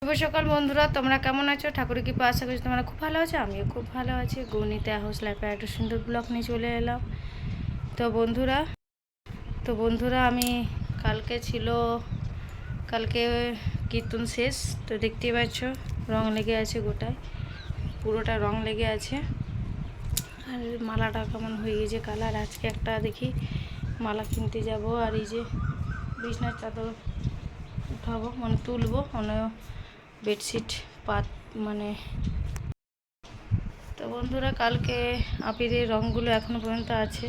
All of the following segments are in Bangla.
শুভ সকাল বন্ধুরা, তোমরা কেমন আছো? ঠাকুরের কৃপা আশা করছি তোমরা খুব ভালো আছো। আমিও খুব ভালো আছি। গণিতে হাউস লাইফে একটা সুন্দর ব্লগ নিয়ে চলে এলাম। তো বন্ধুরা আমি কালকে কীর্তন শেষ। তো দেখতেই পাচ্ছ রং লেগে আছে, গোটায় পুরোটা রং লেগে আছে। আর মালাটা কেমন হয়ে গেছে কালার। আজকে একটা দেখি মালা কিনতে যাব। আর এই যে বিছনার চাদর উঠাবো, মানে তুলবো, মানে বেডশিট তো বন্ধুরা কালকে আবিরের রঙগুলো এখনো পর্যন্ত আছে।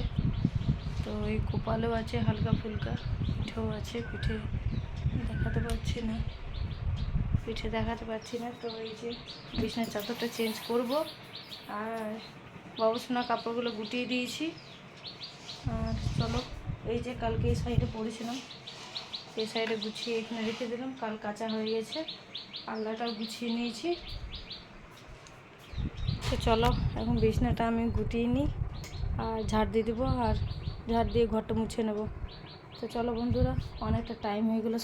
তো এই কপালেও আছে হালকা ফুলকা, পিঠেও আছে। পিঠে দেখাতে পারছি না। তো এই যে বিছানার চাদরটা চেঞ্জ করব। আর বাবুসোনা কাপড়গুলো গুটিয়ে দিয়েছি। আর চলো, এই যে কালকে এই সাইডে পরেছিলাম, এই সাইডে গুছিয়ে এখানে রেখে দিলাম। কাল কাঁচা হয়ে গেছে, আলনাটাও গুছিয়ে নিয়েছি। তো চলো এখন বিছনাটা আমি গুটিয়ে নিই আর ঝাড় দিয়ে দেবো, আর ঝাড় দিয়ে ঘরটা মুছে নেব। তো চলো বন্ধুরা, অনেকটা টাইম হয়ে গেলো।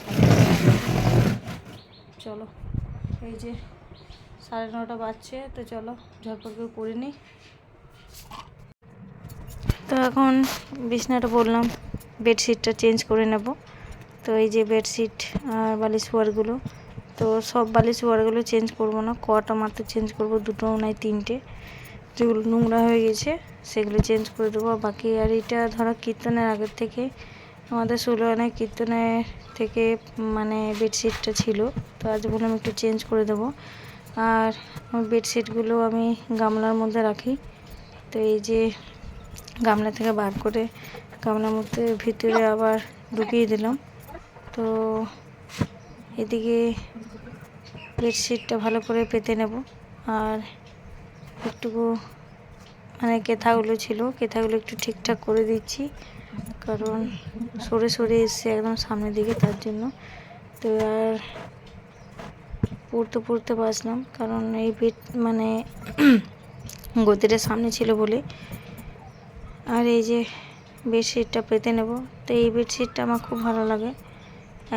চলো, এই যে 9:30 বাজছে। তো চলো ঝটপট করে পরে নিই। তো এখন বিছনাটা বললাম বেডশিটটা চেঞ্জ করে নেব। তো এই যে বেডশিট আর বালিশ ওয়ারগুলো, তো সব বালিশ ওয়ারগুলো চেঞ্জ করব না, কটা মাত্র চেঞ্জ করব, দুটো নয় তিনটে। যেগুলো নোংরা হয়ে গেছে সেগুলো চেঞ্জ করে দেবো। বাকি আর এটা ধরো কীর্তনের আগের থেকে আমাদের ষোলোআনায় কীর্তনের থেকে মানে বেডশিটটা ছিল। তো আজ বললাম একটু চেঞ্জ করে দেবো। আর বেডশিটগুলো আমি গামলার মধ্যে রাখি। তো এই যে গামলা থেকে বার করে গামলার মধ্যে ভিতরে আবার ঢুকিয়ে দিলাম। তো এদিকে বেডশিটটা ভালো করে পেতে নেব। আর একটুকু মানে কেথাগুলো ছিল, কেথাগুলো একটু ঠিকঠাক করে দিচ্ছি, কারণ সরে এসছে একদম সামনের দিকে, তার জন্য। তো আর পড়তে বাসলাম, কারণ এই বেড মানে গদিটা সামনে ছিল বলে। আর এই যে বেডশিটটা পেতে নেব। তো এই বেডশিটটা আমার খুব ভালো লাগে,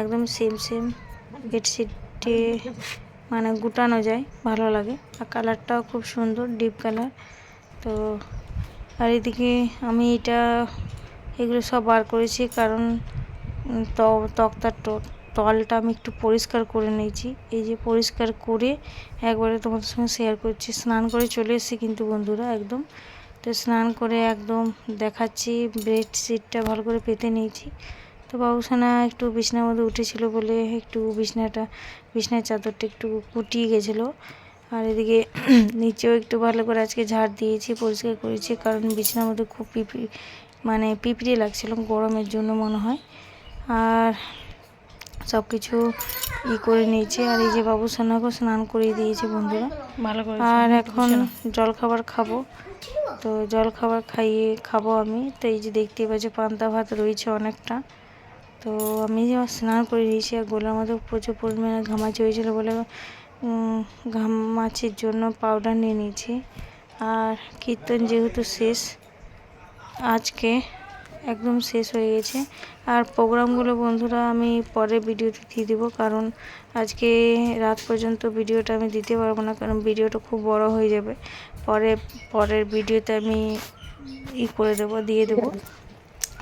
একদম সেম বেডশিটে মানে গুটানো যায়, ভালো লাগে। আর কালারটাও খুব সুন্দর, ডিপ কালার। তো আর এদিকে আমি এগুলো সব বার করেছি, কারণ তক্তার তলটা আমি একটু পরিষ্কার করে নিয়েছি। এই যে পরিষ্কার করে একবারে তোমাদের সঙ্গে শেয়ার করছি। স্নান করে চলে এসেছি কিন্তু বন্ধুরা একদম। তো স্নান করে একদম দেখাচ্ছি, বেডশিটটা ভালো করে পেতে নিয়েছি। তো বাবুসোনা একটু বিছনার মধ্যে উঠেছিল বলে একটু বিছনার চাদরটা একটু কুটিয়ে গেছিলো। আর এদিকে নিচেও একটু ভালো করে আজকে ঝাড় দিয়েছি, পরিষ্কার করেছি, কারণ বিছানার মধ্যে খুব পিঁপড়ে লাগছিল গরমের জন্য মনে হয়। আর সব কিছু করে নিয়েছি। আর এই যে বাবুসোনাকেও স্নান করিয়ে দিয়েছি বন্ধুরা। ভালো করে। আর এখন জলখাবার খাবো। তো জলখাবার খাবো আমি। তো এই যে দেখতেই পাচ্ছি পান্তা ভাত রয়েছে অনেকটা। তো আমি স্নান করে নিয়েছি। আর গোলার মধ্যে প্রচুর পরিমাণে ঘামাচি হয়েছিল বলে ঘামাচির জন্য পাউডার নিয়ে নিয়েছি। আর কীর্তন যেহেতু শেষ, আজকে একদম শেষ হয়ে গেছে। আর প্রোগ্রামগুলো বন্ধুরা আমি পরের ভিডিওতে দিয়ে দেবো, কারণ আজকে রাত পর্যন্ত ভিডিওটা আমি দিতে পারবো না, কারণ ভিডিওটা খুব বড় হয়ে যাবে। পরের ভিডিওতে আমি দিয়ে দেবো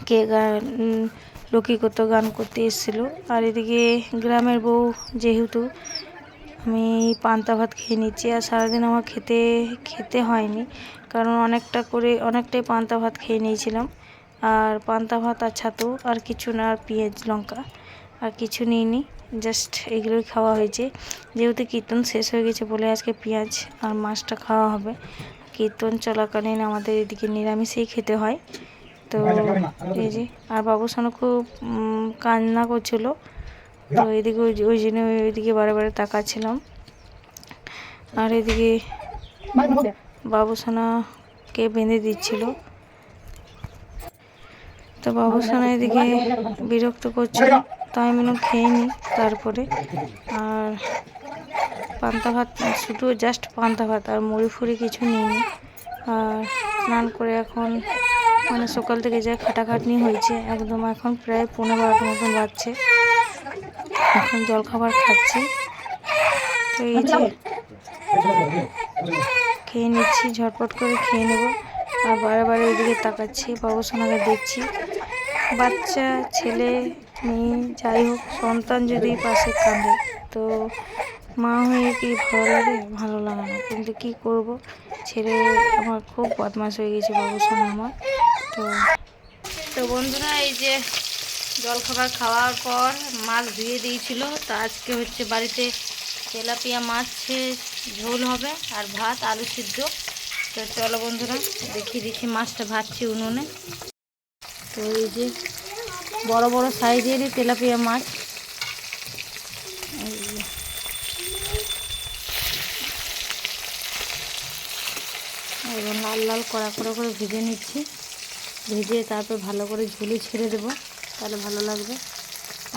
কে লোকে কত গান করতে এসেছিলো। আর এদিকে গ্রামের বউ যেহেতু, আমি পান্তা ভাত খেয়ে নিচ্ছি। আর সারাদিন আমার খেতে হয়নি, কারণ অনেকটাই পান্তা ভাত খেয়ে নিয়েছিলাম। আর পান্তা ভাত আর ছাতু, আর কিছু না, আর পেঁয়াজ লঙ্কা, আর কিছু নিইনি, জাস্ট এগুলোই খাওয়া হয়েছে। যেহেতু কীর্তন শেষ হয়ে গেছে বলে আজকে পেঁয়াজ আর মাছটা খাওয়া হবে। কীর্তন চলাকালীন আমাদের এদিকে নিরামিষেই খেতে হয়। তো এই যে, আর বাবুসোনা খুব কান্না করছিল, তো এদিকে ওই জন্য ওইদিকে বারে তাকাচ্ছিলাম। আর এদিকে বাবুসোনাকে বেঁধে দিচ্ছিল। তো বাবুসোনা এদিকে বিরক্ত করছিল, তাই আমি খেয়ে নিই তারপরে। আর পান্তা ভাত, শুধু জাস্ট পান্তা ভাত, আর মুড়ি ফুড়ি কিছু নিইনি। আর স্নান করে এখন মানে সকাল থেকে যা খাটাখাটনি হয়েছে, একদম এখন প্রায় 11:30 মতন বাজছে। এখন জলখাবার খাচ্ছি। তো এই যে খেয়ে নিচ্ছি, ঝটপট করে খেয়ে নেব। আর বারে বারে ওইদিকে তাকাচ্ছি, বাবুসোনাকে দেখছি। বাচ্চা ছেলে মেয়ে যাই হোক, সন্তান যদি পাশে কাঁদে তো মা হয়ে কি ভালো লাগে? ভালো লাগে না, কিন্তু কি করব, ছেলে আমার খুব বদমাশ হয়ে গেছে বাবুসোনা আমার। তো বন্ধুরা, এই যে জলখাবার খাওয়ার পর মাছ ধুয়ে দিয়েছিল, তো আজকে হচ্ছে বাড়িতে তেলাপিয়া মাছের ঝোল হবে আর ভাত আলু সিদ্ধ। তো চলো বন্ধুরা, দেখি মাছটা ভাজছি উনুনে। তো এই যে বড় বড় সাইজেরই তেলাপিয়া মাছ, এই যে এবং লাল লাল কড়া করে ভেজে নিচ্ছি। ভেজে তারপর ভালো করে ঝুলে ছেড়ে দেবো, তাহলে ভালো লাগবে।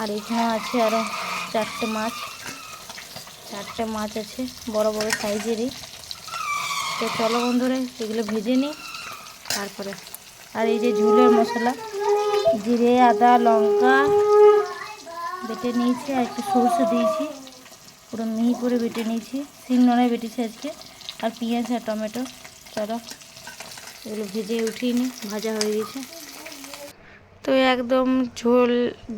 আর এখানে আছে আরও চারটে মাছ আছে, বড় বড় সাইজেরই। তো চলো বন্ধুরা, এগুলো ভেজে নিই তারপরে। আর এই যে ঝুলের মশলা, জিরে আদা লঙ্কা বেটে নিয়েছি, আর একটু সরষে দিয়েছি, পুরো মিহি করে বেটে নিয়েছি, শিলনোড়ায় বেটেছি আজকে। আর পেঁয়াজ আর টমেটো। চলো এগুলো ভেজে উঠিয়ে নিই, ভাজা হয়ে গেছে। তো একদম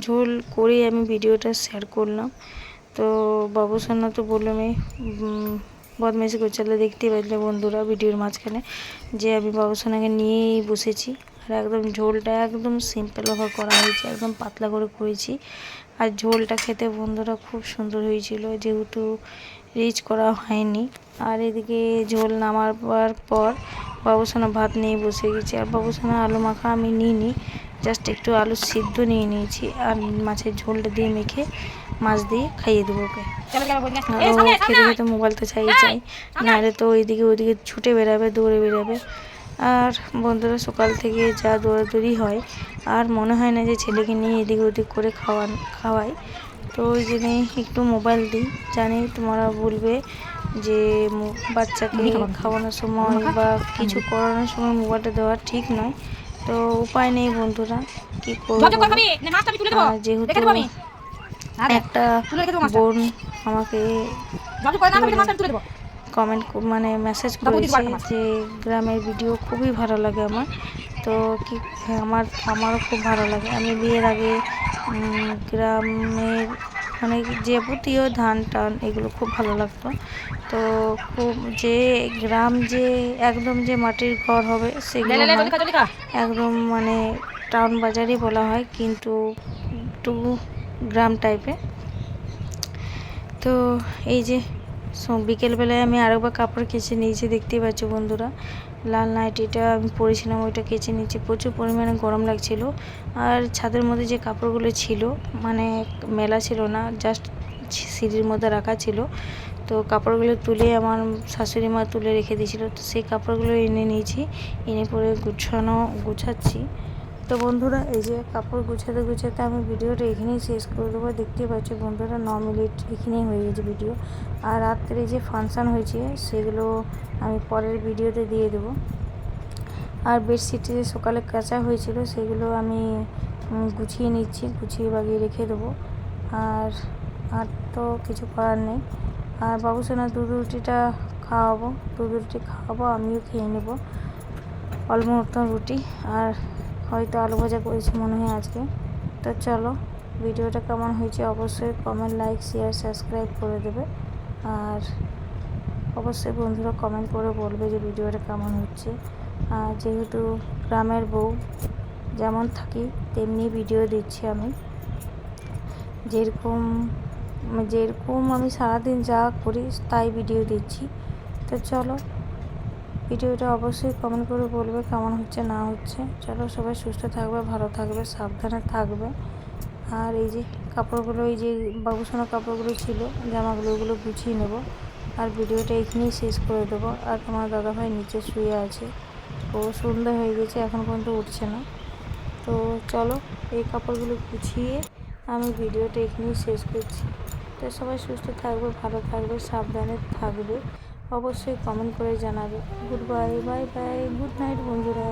ঝোল করে আমি ভিডিওটা শেয়ার করলাম। তো বাবুসোনা তো বললো আমি বদমাইশি করছিল, দেখতেই পাইলে বন্ধুরা ভিডিওর মাঝখানে যে আমি বাবুসোনাকে নিয়েই বসেছি। আর একদম ঝোলটা একদম সিম্পলভাবে করা হয়েছে, একদম পাতলা করে করেছি। আর ঝোলটা খেতে বন্ধুরা খুব সুন্দর হয়েছিল, যেহেতু রিচ করা হয়নি। আর এদিকে ঝোল নামার পর বাবুসোনা ভাত নিয়ে বসে গেছি। আর বাবুসোনা আলু মাখা আমি নিইনি, জাস্ট একটু আলু সিদ্ধ নিয়ে নিয়েছি। আর মাছের ঝোলটা দিয়ে মেখে মাছ দিয়ে খাইয়ে দেবো ওকে। খেতে খেতে মোবাইল তো চাই, নাহলে তো ওইদিকে ছুটে বেড়াবে, দৌড়ে বেড়াবে। আর বন্ধুরা, সকাল থেকে যা দৌড়াদৌড়ি হয়, আর মনে হয় না যে ছেলেকে নিয়ে এদিক ওদিক করে খাওয়াই। তো ওই জন্যে একটু মোবাইল দিই। জানি তোমরা বলবে যে বাচ্চাকে খাওয়ানোর সময় বা কিছু করানোর সময় মোবাইলটা দেওয়া ঠিক নয়। তো উপায় নেই বন্ধুরা, কি করবো। যেহেতু একটা বোন আমাকে কমেন্ট মানে মেসেজ করেছে যে গ্রামের ভিডিও খুবই ভালো লাগে আমার। তো কি আমারও খুব ভালো লাগে। আমি বিয়ের আগে গ্রামের মানে যাবতীয় ধান টান এগুলো খুব ভালো লাগতো। তো খুব যে গ্রাম যে একদম যে মাটির ঘর হবে সেগুলো একদম মানে টাউন বাজারই বলা হয়, কিন্তু একটু গ্রাম টাইপের। তো এই যে বিকেলবেলায় আমি আরেকবার কাপড় কেচে নিয়েছি, দেখতেই পাচ্ছ বন্ধুরা। লাল নাইটিটা আমি পরেছিলাম, ওইটা কেচে নিয়েছি। প্রচুর পরিমাণে গরম লাগছিল। আর ছাদের মধ্যে যে কাপড়গুলো ছিল, মানে মেলা ছিল না, জাস্ট সিঁড়ির মধ্যে রাখা ছিল। তো কাপড়গুলো তুলে আমার শাশুড়ি মা তুলে রেখে দিয়েছিল, তো সেই কাপড়গুলো এনে নিয়েছি, এনে পরে গুছাচ্ছি। তো বন্ধুরা, এই যে কাপড় গুছাতে আমি ভিডিওটা এখানেই শেষ করে দেবো। দেখতেই পাচ্ছি বন্ধুরা 9 মিনিট এখানেই হয়ে গেছে ভিডিও। আর রাত্রে যে ফাংশান হয়েছে সেগুলো আমি পরের ভিডিওতে দিয়ে দেবো। আর বেডশিটে যে সকালে কাচা হয়েছিল সেগুলো আমি গুছিয়ে নিচ্ছি, গুছিয়ে বাগিয়ে রেখে দেবো। আর তো কিছু করার নেই। আর বাবুসোনা দুধ রুটিটা খাওয়াবো, আমিও খেয়ে নেব অল্প মতন রুটি। আর হয়তো আলু ভাজা করেছি মনে হয় আজকে। তো চলো, ভিডিওটা কেমন হয়েছে অবশ্যই কমেন্ট, লাইক, শেয়ার, সাবস্ক্রাইব করে দেবে। আর অবশ্যই বন্ধুরা কমেন্ট করে বলবে যে ভিডিওটা কেমন হচ্ছে। আর যেহেতু গ্রামের বউ যেমন থাকি তেমনি ভিডিও দিচ্ছি আমি, যেরকম আমি সারাদিন যা করি তাই ভিডিও দিচ্ছি। তো চলো, ভিডিওটা অবশ্যই কমেন্ট করে বলবে কেমন হচ্ছে না হচ্ছে। চলো, সবাই সুস্থ থাকবে, ভালো থাকবে, সাবধানে থাকবে। আর এই যে কাপড়গুলো, এই যে বাবুসোনা কাপড়গুলো ছিল, জামাগুলো, ওগুলো গুছিয়ে নেব। আর ভিডিওটা এখানেই শেষ করে দেবো। আর আমার দাদাভাই নিচে শুয়ে আছে, ও সন্ধ্যা হয়ে গেছে, এখন পর্যন্ত উঠছে না। তো চলো, এই কাপড়গুলো গুছিয়ে আমি ভিডিওটা এখানেই শেষ করছি। তো সবাই সুস্থ থাকবে, ভালো থাকবে, সাবধানে থাকবে। অবশ্যই কমেন্ট করে জানাবে। Good bye, bye bye, good night বন্ধুরা।